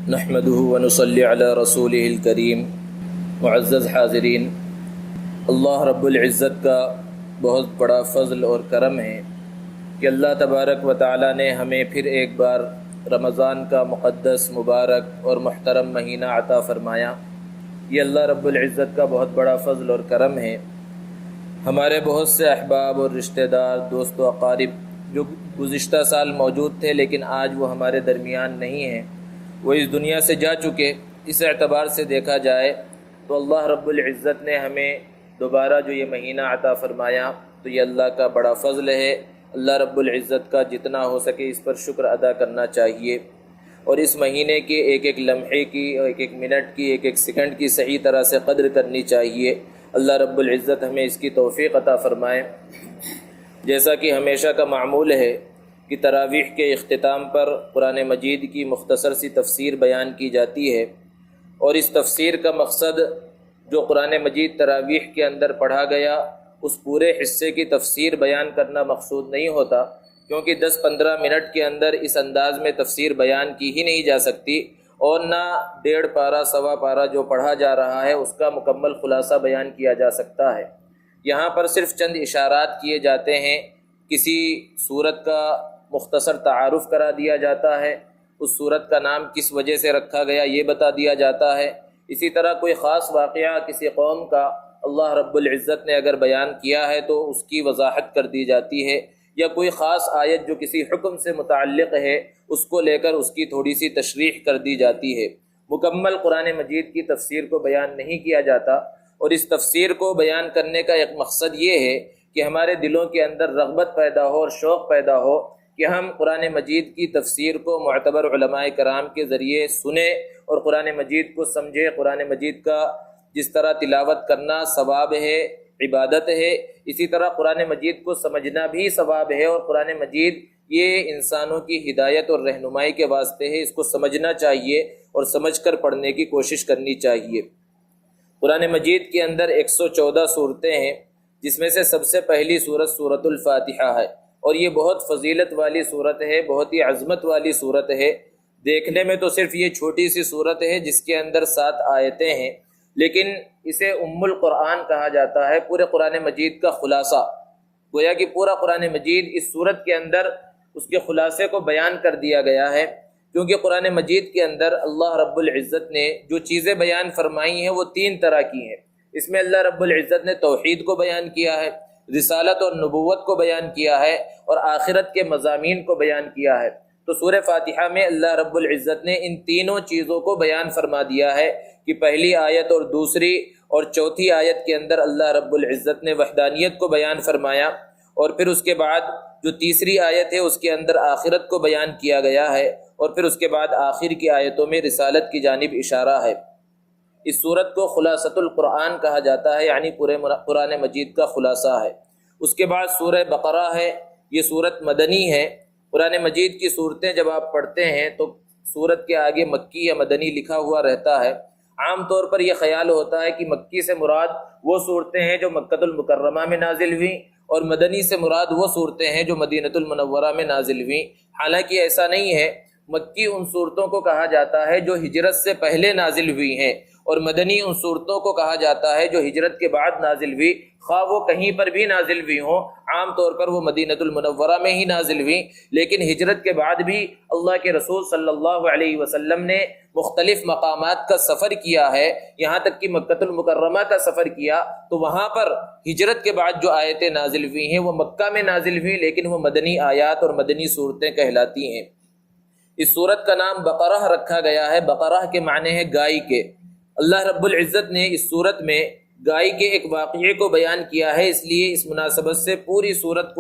نحمده ونصلی علی رسولہ الکریم۔ معزز حاضرین، اللہ رب العزت کا بہت بڑا فضل اور کرم ہے کہ اللہ تبارک و تعالی نے ہمیں پھر ایک بار رمضان کا مقدس، مبارک اور محترم مہینہ عطا فرمایا۔ یہ اللہ رب العزت کا بہت بڑا فضل اور کرم ہے۔ ہمارے بہت سے احباب اور رشتہ دار، دوست و اقارب جو گزشتہ سال موجود تھے لیکن آج وہ ہمارے درمیان نہیں ہیں، وہ اس دنیا سے جا چکے۔ اس اعتبار سے دیکھا جائے تو اللہ رب العزت نے ہمیں دوبارہ جو یہ مہینہ عطا فرمایا تو یہ اللہ کا بڑا فضل ہے۔ اللہ رب العزت کا جتنا ہو سکے اس پر شکر ادا کرنا چاہیے، اور اس مہینے کے ایک ایک لمحے کی، ایک ایک منٹ کی، ایک ایک سیکنڈ کی صحیح طرح سے قدر کرنی چاہیے۔ اللہ رب العزت ہمیں اس کی توفیق عطا فرمائے۔ جیسا کہ ہمیشہ کا معمول ہے کہ تراویح کے اختتام پر قرآن مجید کی مختصر سی تفسیر بیان کی جاتی ہے، اور اس تفسیر کا مقصد جو قرآن مجید تراویح کے اندر پڑھا گیا اس پورے حصے کی تفسیر بیان کرنا مقصود نہیں ہوتا، کیونکہ 10-15 منٹ کے اندر اس انداز میں تفسیر بیان کی ہی نہیں جا سکتی، اور نہ 1.5 پارہ، 1.25 پارہ جو پڑھا جا رہا ہے اس کا مکمل خلاصہ بیان کیا جا سکتا ہے۔ یہاں پر صرف چند اشارات کیے جاتے ہیں، کسی صورت کا مختصر تعارف کرا دیا جاتا ہے، اس صورت کا نام کس وجہ سے رکھا گیا یہ بتا دیا جاتا ہے۔ اسی طرح کوئی خاص واقعہ کسی قوم کا اللہ رب العزت نے اگر بیان کیا ہے تو اس کی وضاحت کر دی جاتی ہے، یا کوئی خاص آیت جو کسی حکم سے متعلق ہے اس کو لے کر اس کی تھوڑی سی تشریح کر دی جاتی ہے۔ مکمل قرآن مجید کی تفسیر کو بیان نہیں کیا جاتا، اور اس تفسیر کو بیان کرنے کا ایک مقصد یہ ہے کہ ہمارے دلوں کے اندر رغبت پیدا ہو اور شوق پیدا ہو کہ ہم قرآن مجید کی تفسیر کو معتبر علماء کرام کے ذریعے سنیں اور قرآن مجید کو سمجھیں۔ قرآن مجید کا جس طرح تلاوت کرنا ثواب ہے، عبادت ہے، اسی طرح قرآن مجید کو سمجھنا بھی ثواب ہے، اور قرآن مجید یہ انسانوں کی ہدایت اور رہنمائی کے واسطے ہے۔ اس کو سمجھنا چاہیے اور سمجھ کر پڑھنے کی کوشش کرنی چاہیے۔ قرآن مجید کے اندر 114 صورتیں ہیں، جس میں سے سب سے پہلی صورت سورۃ الفاتحہ ہے، اور یہ بہت فضیلت والی صورت ہے، بہت ہی عظمت والی صورت ہے۔ دیکھنے میں تو صرف یہ چھوٹی سی صورت ہے جس کے اندر 7 آیتیں ہیں، لیکن اسے ام القرآن کہا جاتا ہے، پورے قرآن مجید کا خلاصہ۔ گویا کہ پورا قرآن مجید اس صورت کے اندر اس کے خلاصے کو بیان کر دیا گیا ہے، کیونکہ قرآن مجید کے اندر اللہ رب العزت نے جو چیزیں بیان فرمائی ہیں وہ 3 طرح کی ہیں۔ اس میں اللہ رب العزت نے توحید کو بیان کیا ہے، رسالت اور نبوت کو بیان کیا ہے، اور آخرت کے مضامین کو بیان کیا ہے۔ تو سورہ فاتحہ میں اللہ رب العزت نے ان تینوں چیزوں کو بیان فرما دیا ہے کہ پہلی آیت اور دوسری اور چوتھی آیت کے اندر اللہ رب العزت نے وحدانیت کو بیان فرمایا، اور پھر اس کے بعد جو تیسری آیت ہے اس کے اندر آخرت کو بیان کیا گیا ہے، اور پھر اس کے بعد آخر کی آیتوں میں رسالت کی جانب اشارہ ہے۔ اس صورت کو خلاصۃ القرآن کہا جاتا ہے، یعنی پورے قرآن مجید کا خلاصہ ہے۔ اس کے بعد سورہ بقرہ ہے، یہ صورت مدنی ہے۔ قرآن مجید کی صورتیں جب آپ پڑھتے ہیں تو صورت کے آگے مکی یا مدنی لکھا ہوا رہتا ہے۔ عام طور پر یہ خیال ہوتا ہے کہ مکی سے مراد وہ صورتیں ہیں جو مکۃ المکرمہ میں نازل ہوئیں، اور مدنی سے مراد وہ صورتیں ہیں جو مدینۃ المنورہ میں نازل ہوئیں۔ حالانکہ ایسا نہیں ہے، مکی ان صورتوں کو کہا جاتا ہے جو ہجرت سے پہلے نازل ہوئی ہیں، اور مدنی ان صورتوں کو کہا جاتا ہے جو ہجرت کے بعد نازل ہوئی، خواہ وہ کہیں پر بھی نازل ہوئی ہوں۔ عام طور پر وہ مدینۃ المنورہ میں ہی نازل ہوئی، لیکن ہجرت کے بعد بھی اللہ کے رسول صلی اللہ علیہ وسلم نے مختلف مقامات کا سفر کیا ہے، یہاں تک کہ مکۃ المکرمہ کا سفر کیا، تو وہاں پر ہجرت کے بعد جو آیتیں نازل ہوئی ہیں وہ مکہ میں نازل ہوئی، لیکن وہ مدنی آیات اور مدنی صورتیں کہلاتی ہیں۔ اس صورت کا نام بقرہ رکھا گیا ہے۔ بقرہ کے معنی ہے گائے کے۔ اللہ رب العزت نے اس صورت میں گائے کے ایک واقعے کو بیان کیا ہے، اس لیے اس مناسبت سے پوری صورت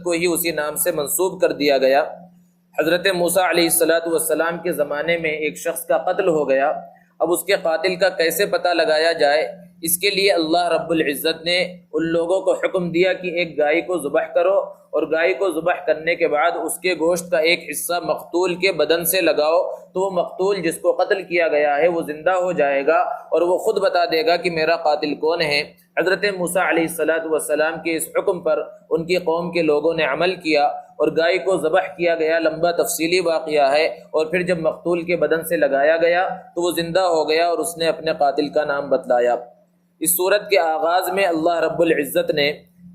کو ہی اسی نام سے منسوب کر دیا گیا۔ حضرت موسیٰ علیہ السلام کے زمانے میں ایک شخص کا قتل ہو گیا۔ اب اس کے قاتل کا کیسے پتہ لگایا جائے، اس کے لیے اللہ رب العزت نے ان لوگوں کو حکم دیا کہ ایک گائے کو ذبح کرو اور گائے کو ذبح کرنے کے بعد اس کے گوشت کا ایک حصہ مقتول کے بدن سے لگاؤ تو وہ مقتول جس کو قتل کیا گیا ہے وہ زندہ ہو جائے گا اور وہ خود بتا دے گا کہ میرا قاتل کون ہے۔ حضرت موسیٰ علیہ السلام کے اس حکم پر ان کی قوم کے لوگوں نے عمل کیا اور گائے کو ذبح کیا گیا، لمبا تفصیلی واقعہ ہے، اور پھر جب مقتول کے بدن سے لگایا گیا تو وہ زندہ ہو گیا اور اس نے اپنے قاتل کا نام بتلایا۔ اس صورت کے آغاز میں اللہ رب العزت نے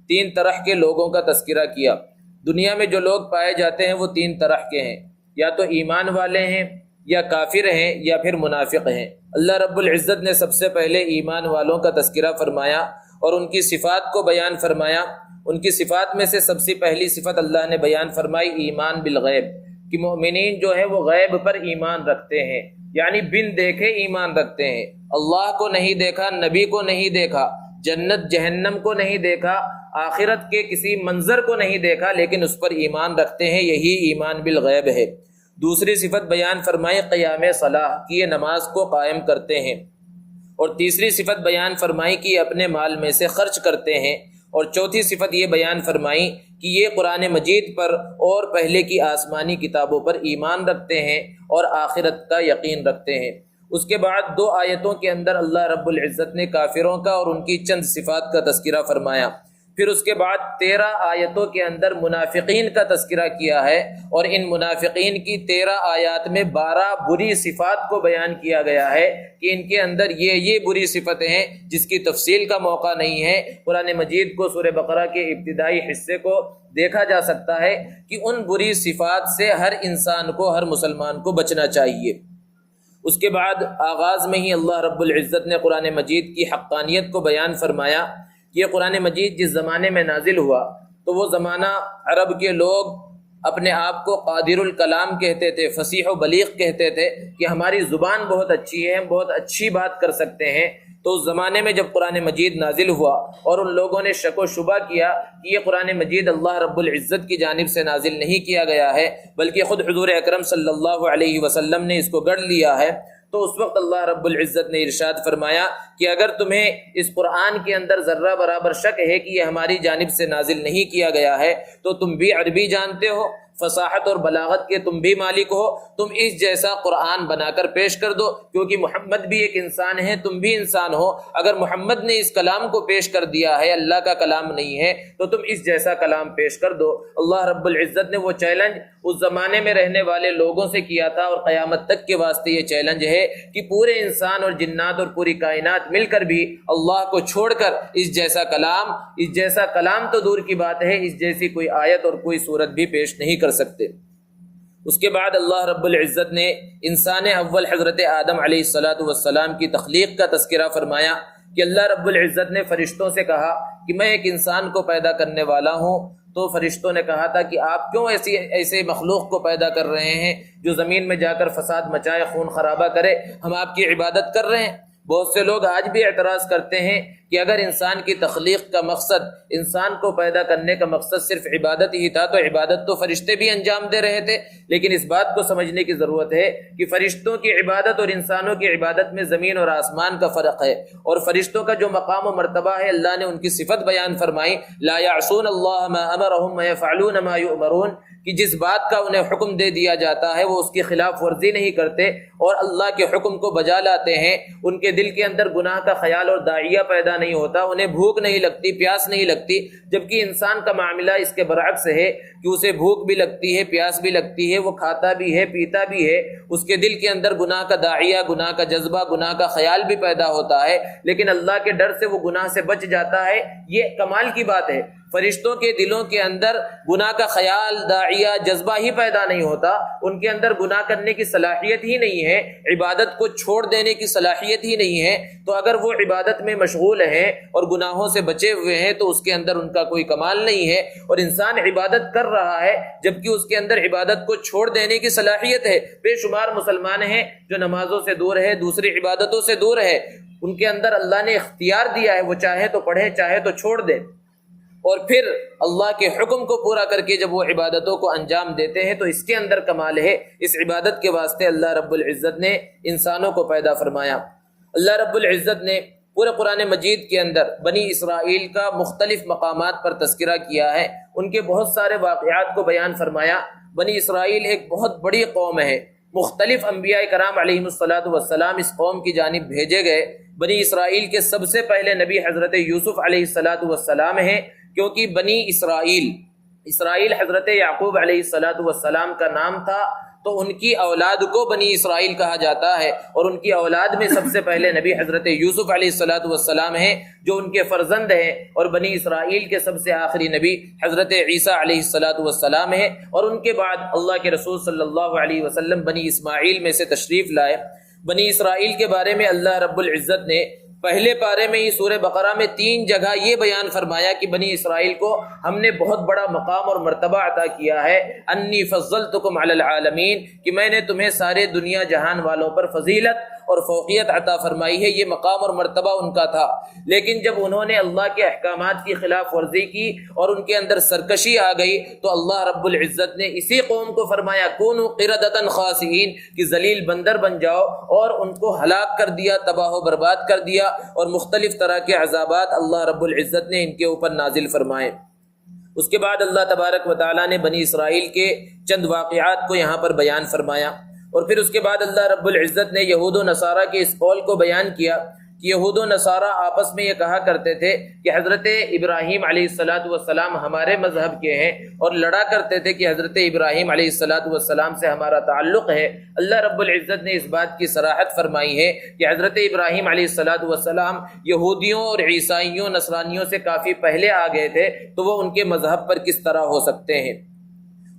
3 طرح کے لوگوں کا تذکرہ کیا۔ دنیا میں جو لوگ پائے جاتے ہیں وہ 3 طرح کے ہیں، یا تو ایمان والے ہیں، یا کافر ہیں، یا پھر منافق ہیں۔ اللہ رب العزت نے سب سے پہلے ایمان والوں کا تذکرہ فرمایا اور ان کی صفات کو بیان فرمایا۔ ان کی صفات میں سے سب سے پہلی صفت اللہ نے بیان فرمائی ایمان بالغیب، کہ مومنین جو ہیں وہ غیب پر ایمان رکھتے ہیں، یعنی بن دیکھے ایمان رکھتے ہیں۔ اللہ کو نہیں دیکھا، نبی کو نہیں دیکھا، جنت جہنم کو نہیں دیکھا، آخرت کے کسی منظر کو نہیں دیکھا، لیکن اس پر ایمان رکھتے ہیں، یہی ایمان بالغیب ہے۔ دوسری صفت بیان فرمائی قیام صلاح، کہ یہ نماز کو قائم کرتے ہیں، اور تیسری صفت بیان فرمائی کہ یہ اپنے مال میں سے خرچ کرتے ہیں، اور چوتھی صفت یہ بیان فرمائی کہ یہ قرآن مجید پر اور پہلے کی آسمانی کتابوں پر ایمان رکھتے ہیں اور آخرت کا یقین رکھتے ہیں۔ اس کے بعد 2 آیتوں کے اندر اللہ رب العزت نے کافروں کا اور ان کی چند صفات کا تذکرہ فرمایا، پھر اس کے بعد 13 آیتوں کے اندر منافقین کا تذکرہ کیا ہے، اور ان منافقین کی 13 آیات میں 12 بری صفات کو بیان کیا گیا ہے کہ ان کے اندر یہ بری صفتیں ہیں جس کی تفصیل کا موقع نہیں ہے۔ قرآن مجید کو سورہ بقرہ کے ابتدائی حصے کو دیکھا جا سکتا ہے کہ ان بری صفات سے ہر انسان کو، ہر مسلمان کو بچنا چاہیے۔ اس کے بعد آغاز میں ہی اللہ رب العزت نے قرآن مجید کی حقانیت کو بیان فرمایا۔ یہ قرآن مجید جس زمانے میں نازل ہوا تو وہ زمانہ عرب کے لوگ اپنے آپ کو قادر الکلام کہتے تھے، فصیح و بلیغ کہتے تھے، کہ ہماری زبان بہت اچھی ہے، ہم بہت اچھی بات کر سکتے ہیں۔ تو اس زمانے میں جب قرآن مجید نازل ہوا اور ان لوگوں نے شک و شبہ کیا کہ یہ قرآن مجید اللہ رب العزت کی جانب سے نازل نہیں کیا گیا ہے بلکہ خود حضور اکرم صلی اللہ علیہ وسلم نے اس کو گڑھ لیا ہے، تو اس وقت اللہ رب العزت نے ارشاد فرمایا کہ اگر تمہیں اس قرآن کے اندر ذرہ برابر شک ہے کہ یہ ہماری جانب سے نازل نہیں کیا گیا ہے تو تم بھی عربی جانتے ہو، فصاحت اور بلاغت کے تم بھی مالک ہو، تم اس جیسا قرآن بنا کر پیش کر دو، کیونکہ محمد بھی ایک انسان ہے، تم بھی انسان ہو۔ اگر محمد نے اس کلام کو پیش کر دیا ہے، اللہ کا کلام نہیں ہے، تو تم اس جیسا کلام پیش کر دو۔ اللہ رب العزت نے وہ چیلنج اس زمانے میں رہنے والے لوگوں سے کیا تھا، اور قیامت تک کے واسطے یہ چیلنج ہے کہ پورے انسان اور جنات اور پوری کائنات مل کر بھی اللہ کو چھوڑ کر اس جیسا کلام تو دور کی بات ہے، اس جیسی کوئی آیت اور کوئی صورت بھی پیش نہیں کر سکتے۔ اس کے بعد اللہ رب العزت نے انسان اول حضرت آدم علیہ السلام کی تخلیق کا تذکرہ فرمایا کہ اللہ رب العزت نے فرشتوں سے کہا کہ میں ایک انسان کو پیدا کرنے والا ہوں، تو فرشتوں نے کہا تھا کہ آپ کیوں ایسے مخلوق کو پیدا کر رہے ہیں جو زمین میں جا کر فساد مچائے، خون خرابہ کرے، ہم آپ کی عبادت کر رہے ہیں۔ بہت سے لوگ آج بھی اعتراض کرتے ہیں کہ اگر انسان کی تخلیق کا مقصد، انسان کو پیدا کرنے کا مقصد صرف عبادت ہی تھا تو عبادت تو فرشتے بھی انجام دے رہے تھے، لیکن اس بات کو سمجھنے کی ضرورت ہے کہ فرشتوں کی عبادت اور انسانوں کی عبادت میں زمین اور آسمان کا فرق ہے، اور فرشتوں کا جو مقام و مرتبہ ہے اللہ نے ان کی صفت بیان فرمائی، لا یعصون اللہ ما امرهم ویفعلون ما یؤمرون، کہ جس بات کا انہیں حکم دے دیا جاتا ہے وہ اس کی خلاف ورزی نہیں کرتے اور اللہ کے حکم کو بجا لاتے ہیں۔ ان کے دل کے اندر گناہ کا خیال اور داعیہ پیدا نہیں ہوتا، انہیں بھوک نہیں لگتی، پیاس نہیں لگتی، جبکہ انسان کا معاملہ اس کے برعکس ہے کہ اسے بھوک بھی لگتی ہے، پیاس بھی لگتی ہے، وہ کھاتا بھی ہے، پیتا بھی ہے، اس کے دل کے اندر گناہ کا داعیہ، گناہ کا جذبہ، گناہ کا خیال بھی پیدا ہوتا ہے، لیکن اللہ کے ڈر سے وہ گناہ سے بچ جاتا ہے۔ یہ کمال کی بات ہے، فرشتوں کے دلوں کے اندر گناہ کا خیال، داعیہ، جذبہ ہی پیدا نہیں ہوتا، ان کے اندر گناہ کرنے کی صلاحیت ہی نہیں ہے، عبادت کو چھوڑ دینے کی صلاحیت ہی نہیں ہے، تو اگر وہ عبادت میں مشغول ہیں اور گناہوں سے بچے ہوئے ہیں تو اس کے اندر ان کا کوئی کمال نہیں ہے۔ اور انسان عبادت کر رہا ہے جبکہ اس کے اندر عبادت کو چھوڑ دینے کی صلاحیت ہے۔ بے شمار مسلمان ہیں جو نمازوں سے دور ہے، دوسری عبادتوں سے دور ہے، ان کے اندر اللہ نے اختیار دیا ہے، وہ چاہے تو پڑھے، چاہے تو چھوڑ دے، اور پھر اللہ کے حکم کو پورا کر کے جب وہ عبادتوں کو انجام دیتے ہیں تو اس کے اندر کمال ہے۔ اس عبادت کے واسطے اللہ رب العزت نے انسانوں کو پیدا فرمایا۔ اللہ رب العزت نے پورے قرآن مجید کے اندر بنی اسرائیل کا مختلف مقامات پر تذکرہ کیا ہے، ان کے بہت سارے واقعات کو بیان فرمایا۔ بنی اسرائیل ایک بہت بڑی قوم ہے، مختلف انبیاء کرام علیہم الصلاۃ والسلام اس قوم کی جانب بھیجے گئے۔ بنی اسرائیل کے سب سے پہلے نبی حضرت یوسف علیہ الصلاۃ والسلام ہیں، کیونکہ بنی اسرائیل حضرت یعقوب علیہ الصلاۃ والسلام کا نام تھا، تو ان کی اولاد کو بنی اسرائیل کہا جاتا ہے، اور ان کی اولاد میں سب سے پہلے نبی حضرت یوسف علیہ الصلاۃ والسلام ہیں جو ان کے فرزند ہیں، اور بنی اسرائیل کے سب سے آخری نبی حضرت عیسیٰ علیہ الصلاۃ والسلام ہیں، اور ان کے بعد اللہ کے رسول صلی اللہ علیہ وسلم بنی اسماعیل میں سے تشریف لائے۔ بنی اسرائیل کے بارے میں اللہ رب العزت نے پہلے پارے میں ہی سورہ بقرہ میں 3 جگہ یہ بیان فرمایا کہ بنی اسرائیل کو ہم نے بہت بڑا مقام اور مرتبہ عطا کیا ہے، انی فضلتکم علی العالمین، کہ میں نے تمہیں سارے دنیا جہان والوں پر فضیلت اور فوقیت عطا فرمائی ہے۔ یہ مقام اور مرتبہ ان کا تھا، لیکن جب انہوں نے اللہ کے احکامات کی خلاف ورزی کی اور ان کے اندر سرکشی آ گئی، تو اللہ رب العزت نے اسی قوم کو فرمایا کونوا قردۃ خاسئین، کہ ذلیل بندر بن جاؤ، اور ان کو ہلاک کر دیا، تباہ و برباد کر دیا، اور مختلف طرح کے عذابات اللہ رب العزت نے ان کے اوپر نازل فرمائے۔ اس کے بعد اللہ تبارک و تعالیٰ نے بنی اسرائیل کے چند واقعات کو یہاں پر بیان فرمایا، اور پھر اس کے بعد اللہ رب العزت نے یہود و نصارہ کے اس قول کو بیان کیا کہ یہود و نصارہ آپس میں یہ کہا کرتے تھے کہ حضرت ابراہیم علیہ الصلاۃ والسلام ہمارے مذہب کے ہیں، اور لڑا کرتے تھے کہ حضرت ابراہیم علیہ الصلاۃ والسلام سے ہمارا تعلق ہے۔ اللہ رب العزت نے اس بات کی صراحت فرمائی ہے کہ حضرت ابراہیم علیہ الصلاۃ والسلام یہودیوں اور عیسائیوں نصرانیوں سے کافی پہلے آ گئے تھے، تو وہ ان کے مذہب پر کس طرح ہو سکتے ہیں۔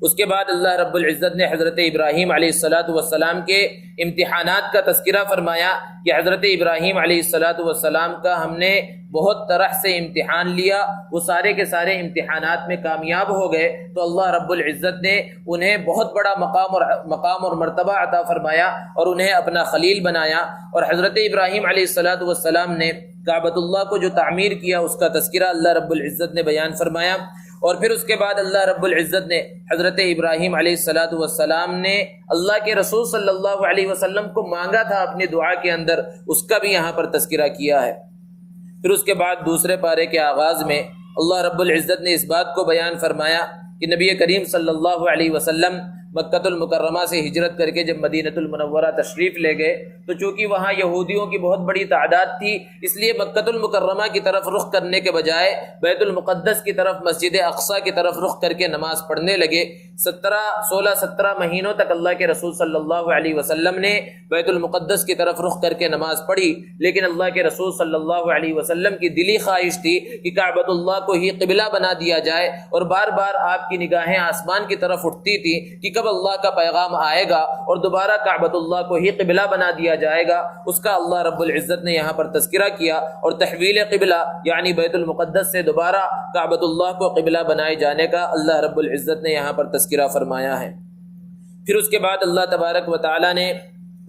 اس کے بعد اللہ رب العزت نے حضرت ابراہیم علیہ الصلاۃ والسلام کے امتحانات کا تذکرہ فرمایا کہ حضرت ابراہیم علیہ الصلاۃ والسلام کا ہم نے بہت طرح سے امتحان لیا، وہ سارے کے سارے امتحانات میں کامیاب ہو گئے، تو اللہ رب العزت نے انہیں بہت بڑا مقام اور مرتبہ عطا فرمایا اور انہیں اپنا خلیل بنایا۔ اور حضرت ابراہیم علیہ الصلاۃ والسلام نے کعبۃ اللہ کو جو تعمیر کیا، اس کا تذکرہ اللہ رب العزت نے بیان فرمایا۔ اور پھر اس کے بعد اللہ رب العزت نے حضرت ابراہیم علیہ الصلاۃ والسلام نے اللہ کے رسول صلی اللہ علیہ وسلم کو مانگا تھا اپنی دعا کے اندر، اس کا بھی یہاں پر تذکرہ کیا ہے۔ پھر اس کے بعد دوسرے پارے کے آغاز میں اللہ رب العزت نے اس بات کو بیان فرمایا کہ نبی کریم صلی اللہ علیہ وسلم مکۃ المکرمہ سے ہجرت کر کے جب مدینۃ المنورہ تشریف لے گئے، تو چونکہ وہاں یہودیوں کی بہت بڑی تعداد تھی، اس لیے مکۃ المکرمہ کی طرف رخ کرنے کے بجائے بیت المقدس کی طرف، مسجد اقصیٰ کی طرف رخ کر کے نماز پڑھنے لگے۔ 17 مہینوں تک اللہ کے رسول صلی اللہ علیہ وسلم نے بیت المقدس کی طرف رخ کر کے نماز پڑھی، لیکن اللہ کے رسول صلی اللہ علیہ وسلم کی دلی خواہش تھی کہ کعبۃ اللہ کو ہی قبلہ بنا دیا جائے، اور بار بار آپ کی نگاہیں آسمان کی طرف اٹھتی تھی کہ کب اللہ کا پیغام آئے گا اور دوبارہ کعبۃ اللہ کو ہی قبلہ بنا دیا جائے گا۔ اس کا اللہ رب العزت نے یہاں پر تذکرہ کیا، اور تحویل قبلہ یعنی بیت المقدس سے دوبارہ کعبۃ اللہ کو قبلہ بنائے جانے کا اللہ رب العزت نے یہاں پر تذکرہ فرمایا ہے۔ پھر اس کے بعد اللہ تبارک و تعالی نے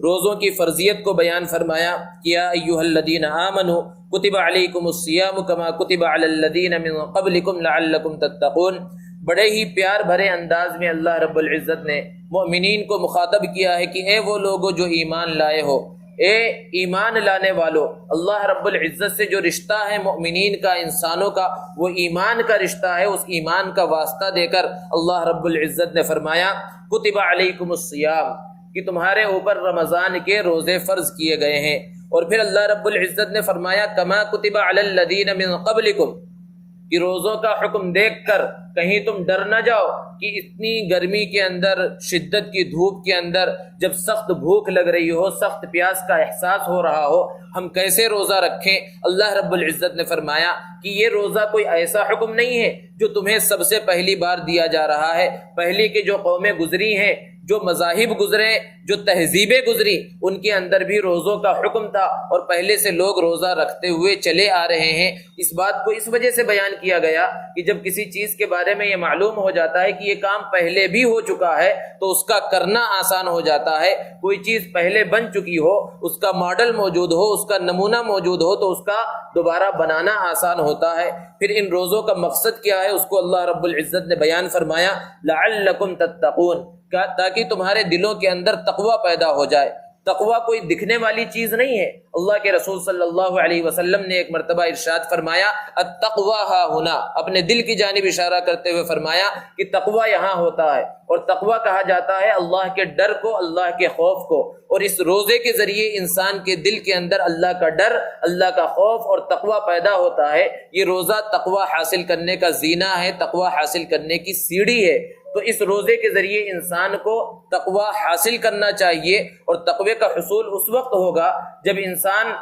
روزوں کی فرضیت کو بیان فرمایا کہ یا ایھا الذین آمنوا کتب علیکم الصیام کما کتب علی الذین من قبلکم لعلکم تتقون۔ بڑے ہی پیار بھرے انداز میں اللہ رب العزت نے مؤمنین کو مخاطب کیا ہے کہ اے وہ لوگو جو ایمان لائے ہو، اے ایمان لانے والو، اللہ رب العزت سے جو رشتہ ہے مؤمنین کا، انسانوں کا، وہ ایمان کا رشتہ ہے۔ اس ایمان کا واسطہ دے کر اللہ رب العزت نے فرمایا کتب علیکم الصیام، کہ تمہارے اوپر رمضان کے روزے فرض کیے گئے ہیں۔ اور پھر اللہ رب العزت نے فرمایا کما کتب علی الذین من قبلکم، کہ روزوں کا حکم دیکھ کر کہیں تم ڈر نہ جاؤ کہ اتنی گرمی کے اندر، شدت کی دھوپ کے اندر، جب سخت بھوک لگ رہی ہو، سخت پیاس کا احساس ہو رہا ہو، ہم کیسے روزہ رکھیں؟ اللہ رب العزت نے فرمایا کہ یہ روزہ کوئی ایسا حکم نہیں ہے جو تمہیں سب سے پہلی بار دیا جا رہا ہے۔ پہلی کے جو قومیں گزری ہیں، جو مذاہب گزرے، جو تہذیبیں گزری، ان کے اندر بھی روزوں کا حکم تھا، اور پہلے سے لوگ روزہ رکھتے ہوئے چلے آ رہے ہیں۔ اس بات کو اس وجہ سے بیان کیا گیا کہ جب کسی چیز کے بارے میں یہ معلوم ہو جاتا ہے کہ یہ کام پہلے بھی ہو چکا ہے، تو اس کا کرنا آسان ہو جاتا ہے۔ کوئی چیز پہلے بن چکی ہو، اس کا ماڈل موجود ہو، اس کا نمونہ موجود ہو، تو اس کا دوبارہ بنانا آسان ہوتا ہے۔ پھر ان روزوں کا مقصد کیا ہے، اس کو اللہ رب العزت نے بیان فرمایا لعلکم تتقون، تاکہ تمہارے دلوں کے اندر تقوی پیدا ہو جائے۔ تقوی کوئی دکھنے والی چیز نہیں ہے۔ اللہ کے رسول صلی اللہ علیہ وسلم نے ایک مرتبہ ارشاد فرمایا التقوی ہا ہنا، اپنے دل کی جانب اشارہ کرتے ہوئے فرمایا کہ تقوی یہاں ہوتا ہے، اور تقوی کہا جاتا ہے اللہ کے ڈر کو، اللہ کے خوف کو، اور اس روزے کے ذریعے انسان کے دل کے اندر اللہ کا ڈر، اللہ کا خوف اور تقوی پیدا ہوتا ہے۔ یہ روزہ تقوی حاصل کرنے کا زینہ ہے، تقوی حاصل کرنے کی سیڑھی ہے۔ تو اس روزے کے ذریعے انسان کو تقوی حاصل کرنا چاہیے، اور تقوی کا حصول اس وقت ہوگا جب انسان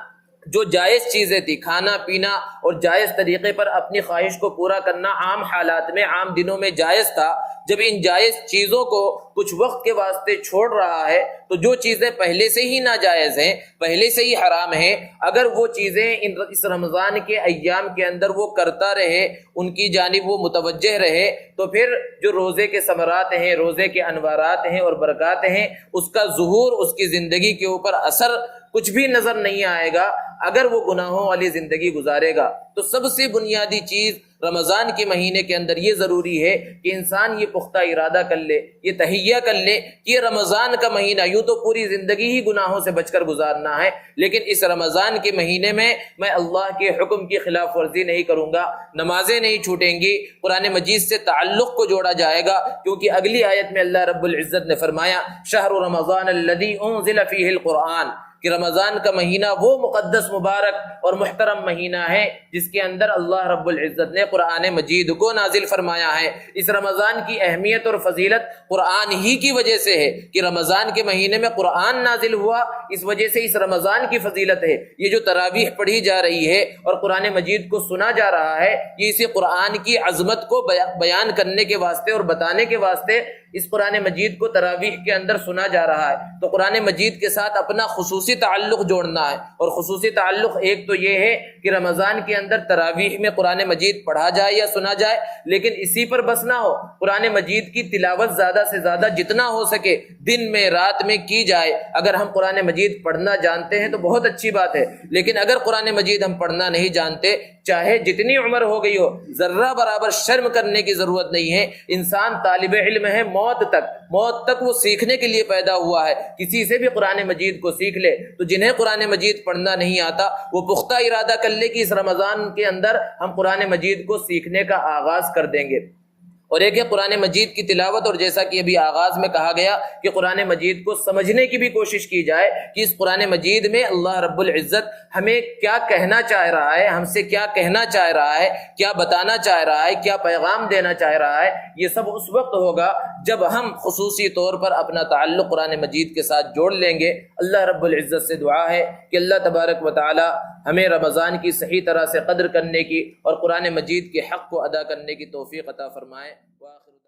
جو جائز چیزیں تھی، کھانا پینا اور جائز طریقے پر اپنی خواہش کو پورا کرنا عام حالات میں، عام دنوں میں جائز تھا، جب ان جائز چیزوں کو کچھ وقت کے واسطے چھوڑ رہا ہے تو جو چیزیں پہلے سے ہی ناجائز ہیں، پہلے سے ہی حرام ہیں، اگر وہ چیزیں اس رمضان کے ایام کے اندر وہ کرتا رہے، ان کی جانب وہ متوجہ رہے، تو پھر جو روزے کے ثمرات ہیں، روزے کے انوارات ہیں اور برکات ہیں، اس کا ظہور، اس کی زندگی کے اوپر اثر کچھ بھی نظر نہیں آئے گا اگر وہ گناہوں والی زندگی گزارے گا۔ تو سب سے بنیادی چیز رمضان کے مہینے کے اندر یہ ضروری ہے کہ انسان یہ پختہ ارادہ کر لے، یہ تہیہ کر لے کہ یہ رمضان کا مہینہ، یوں تو پوری زندگی ہی گناہوں سے بچ کر گزارنا ہے، لیکن اس رمضان کے مہینے میں اللہ کے حکم کی خلاف ورزی نہیں کروں گا، نمازیں نہیں چھوٹیں گی، قرآن مجید سے تعلق کو جوڑا جائے گا، کیونکہ اگلی آیت میں اللہ رب العزت نے فرمایا شہر رمضان الذی انزل فیہ القرآن، کہ رمضان کا مہینہ وہ مقدس، مبارک اور محترم مہینہ ہے جس کے اندر اللہ رب العزت نے قرآن مجید کو نازل فرمایا ہے۔ اس رمضان کی اہمیت اور فضیلت قرآن ہی کی وجہ سے ہے کہ رمضان کے مہینے میں قرآن نازل ہوا، اس وجہ سے اس رمضان کی فضیلت ہے۔ یہ جو تراویح پڑھی جا رہی ہے اور قرآن مجید کو سنا جا رہا ہے، یہ اسی قرآن کی عظمت کو بیان کرنے کے واسطے اور بتانے کے واسطے اس قرآن مجید کو تراویح کے اندر سنا جا رہا ہے۔ تو قرآن مجید کے ساتھ اپنا خصوصی تعلق جوڑنا ہے، اور خصوصی تعلق ایک تو یہ ہے کہ رمضان کے اندر تراویح میں قرآن مجید پڑھا جائے یا سنا جائے، لیکن اسی پر بس نہ ہو، قرآن مجید کی تلاوت زیادہ سے زیادہ جتنا ہو سکے دن میں رات میں کی جائے۔ اگر ہم قرآن مجید پڑھنا جانتے ہیں تو بہت اچھی بات ہے، لیکن اگر قرآن مجید ہم پڑھنا نہیں جانتے، چاہے جتنی عمر ہو گئی ہو، ذرہ برابر شرم کرنے کی ضرورت نہیں ہے۔ انسان طالب علم ہے، موت تک وہ سیکھنے کے لیے پیدا ہوا ہے، کسی سے بھی قرآن مجید کو سیکھ لے۔ تو جنہیں قرآن مجید پڑھنا نہیں آتا وہ پختہ ارادہ کر لے کہ اس رمضان کے اندر ہم قرآن مجید کو سیکھنے کا آغاز کر دیں گے۔ اور ایک ہے قرآن مجید کی تلاوت، اور جیسا کہ ابھی آغاز میں کہا گیا کہ قرآن مجید کو سمجھنے کی بھی کوشش کی جائے کہ اس قرآن مجید میں اللہ رب العزت ہمیں کیا کہنا چاہ رہا ہے، ہم سے کیا کہنا چاہ رہا ہے، کیا بتانا چاہ رہا ہے، کیا پیغام دینا چاہ رہا ہے۔ یہ سب اس وقت ہوگا جب ہم خصوصی طور پر اپنا تعلق قرآن مجید کے ساتھ جوڑ لیں گے۔ اللہ رب العزت سے دعا ہے کہ اللہ تبارک و تعالی ہمیں رمضان کی صحیح طرح سے قدر کرنے کی اور قرآن مجید کے حق کو ادا کرنے کی توفیق عطا فرمائے۔